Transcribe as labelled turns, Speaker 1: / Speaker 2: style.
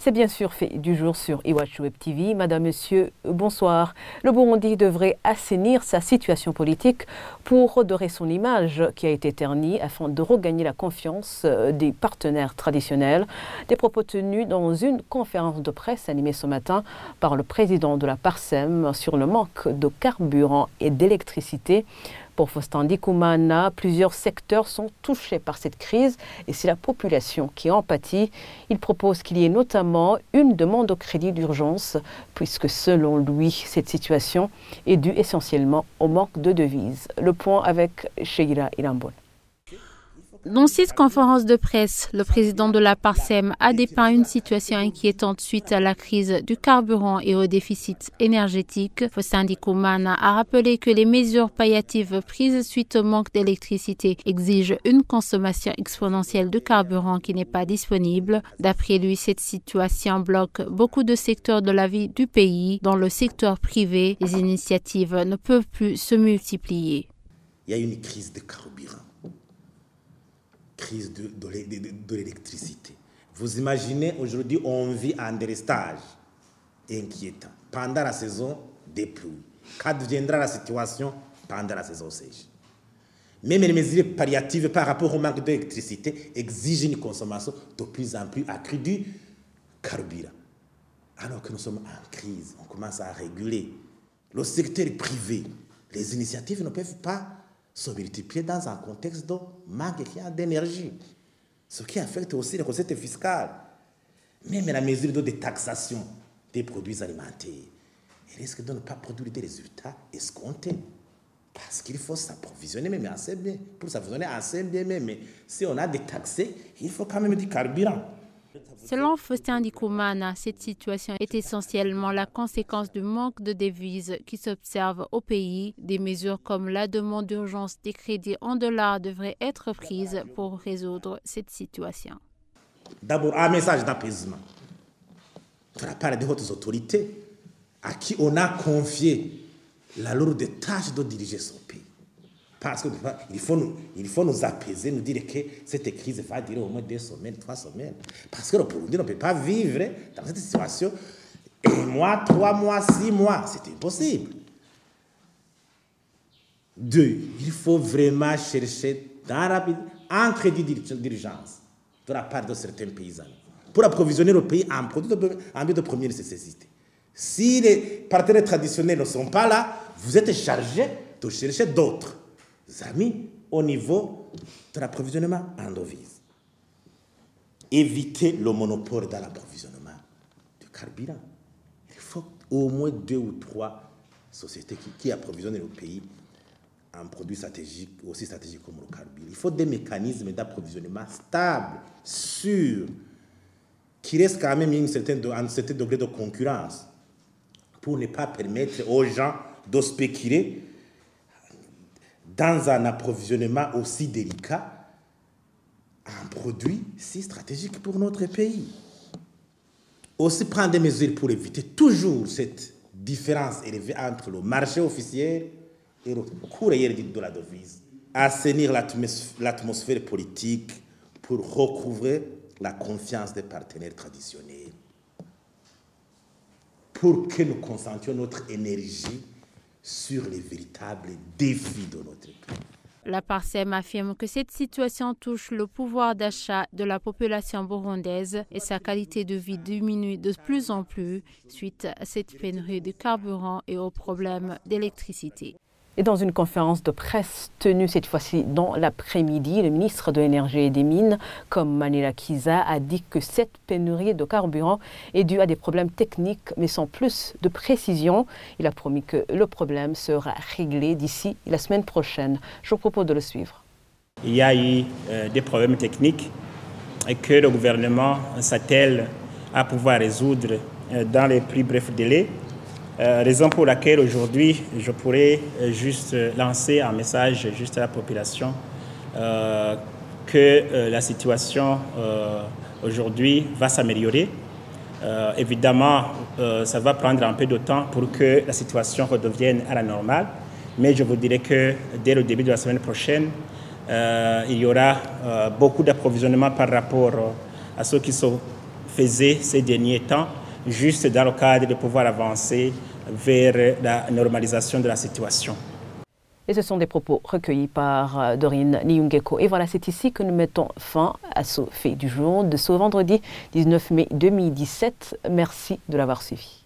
Speaker 1: C'est bien sûr fait du jour sur Iwachu Web TV. Madame, Monsieur, bonsoir. Le Burundi devrait assainir sa situation politique pour redorer son image qui a été ternie afin de regagner la confiance des partenaires traditionnels. Des propos tenus dans une conférence de presse animée ce matin par le président de la PARSEM sur le manque de carburant et d'électricité. Pour Faustin Ndikumana, plusieurs secteurs sont touchés par cette crise et c'est la population qui en pâtit. Il propose qu'il y ait notamment une demande au crédit d'urgence puisque selon lui, cette situation est due essentiellement au manque de devises. Le point avec Sheila Ilambon.
Speaker 2: Dans cette conférence de presse, le président de la PARSEM a dépeint une situation inquiétante suite à la crise du carburant et au déficit énergétique. Faustin Ndikumana a rappelé que les mesures palliatives prises suite au manque d'électricité exigent une consommation exponentielle de carburant qui n'est pas disponible. D'après lui, cette situation bloque beaucoup de secteurs de la vie du pays. Dans le secteur privé, les initiatives ne peuvent plus se multiplier.
Speaker 3: Il y a une crise de carburant. Crise de l'électricité. Vous imaginez, aujourd'hui, on vit un délestage inquiétant pendant la saison des pluies. Qu'adviendra la situation pendant la saison sèche? Même les mesures palliatives par rapport au manque d'électricité exigent une consommation de plus en plus accrue du carburant. Alors que nous sommes en crise, on commence à réguler. Le secteur privé, les initiatives ne peuvent pas se multiplier dans un contexte de manque d'énergie, ce qui affecte aussi les recettes fiscales. Même la mesure de détaxation des produits alimentaires risque de ne pas produire des résultats escomptés. Parce qu'il faut s'approvisionner même assez bien. Pour s'approvisionner assez bien, mais si on a détaxé, il faut quand même du carburant.
Speaker 2: Selon Faustin Ndikumana, cette situation est essentiellement la conséquence du manque de devises qui s'observe au pays. Des mesures comme la demande d'urgence des crédits en dollars devraient être prises pour résoudre cette situation.
Speaker 3: D'abord, un message d'apaisement de la part des hautes autorités à qui on a confié la lourde tâche de diriger son pays. Parce qu'il faut nous apaiser, nous dire que cette crise va durer au moins 2 semaines, 3 semaines. Parce que le Burundi ne peut pas vivre dans cette situation 1 mois, 3 mois, 6 mois. C'est impossible. 2, il faut vraiment chercher un crédit d'urgence de la part de certains paysans pour approvisionner le pays en produits de première nécessité. Si les partenaires traditionnels ne sont pas là, vous êtes chargés de chercher d'autres amis au niveau de l'approvisionnement en devises. Éviter le monopole dans l'approvisionnement du carburant. Il faut au moins 2 ou 3 sociétés qui approvisionnent le pays en produits stratégiques, aussi stratégiques comme le carburant. Il faut des mécanismes d'approvisionnement stables, sûrs, qui restent quand même un certain degré de concurrence pour ne pas permettre aux gens de spéculer dans un approvisionnement aussi délicat, un produit si stratégique pour notre pays. Aussi prendre des mesures pour éviter toujours cette différence élevée entre le marché officiel et le cours réel de la devise. Assainir l'atmosphère politique pour recouvrer la confiance des partenaires traditionnels. Pour que nous concentrions notre énergie sur les véritables défis de notre pays.
Speaker 2: La PARSEM affirme que cette situation touche le pouvoir d'achat de la population burundaise et sa qualité de vie diminue de plus en plus suite à cette pénurie de carburant et aux problèmes d'électricité.
Speaker 1: Et dans une conférence de presse tenue cette fois-ci dans l'après-midi, le ministre de l'Énergie et des Mines, comme Manila Kiza, a dit que cette pénurie de carburant est due à des problèmes techniques, mais sans plus de précision. Il a promis que le problème sera réglé d'ici la semaine prochaine. Je vous propose de le suivre.
Speaker 4: Il y a eu des problèmes techniques et que le gouvernement s'attelle à pouvoir résoudre dans les plus brefs délais. Raison pour laquelle aujourd'hui je pourrais juste lancer un message juste à la population que la situation aujourd'hui va s'améliorer. Évidemment, ça va prendre un peu de temps pour que la situation redevienne à la normale, mais je vous dirais que dès le début de la semaine prochaine, il y aura beaucoup d'approvisionnement par rapport à ce qui se faisait ces derniers temps, juste dans le cadre de pouvoir avancer vers la normalisation de la situation.
Speaker 1: Et ce sont des propos recueillis par Dorine Niungeko. Et voilà, c'est ici que nous mettons fin à ce fait du jour de ce vendredi 19 mai 2017. Merci de l'avoir suivi.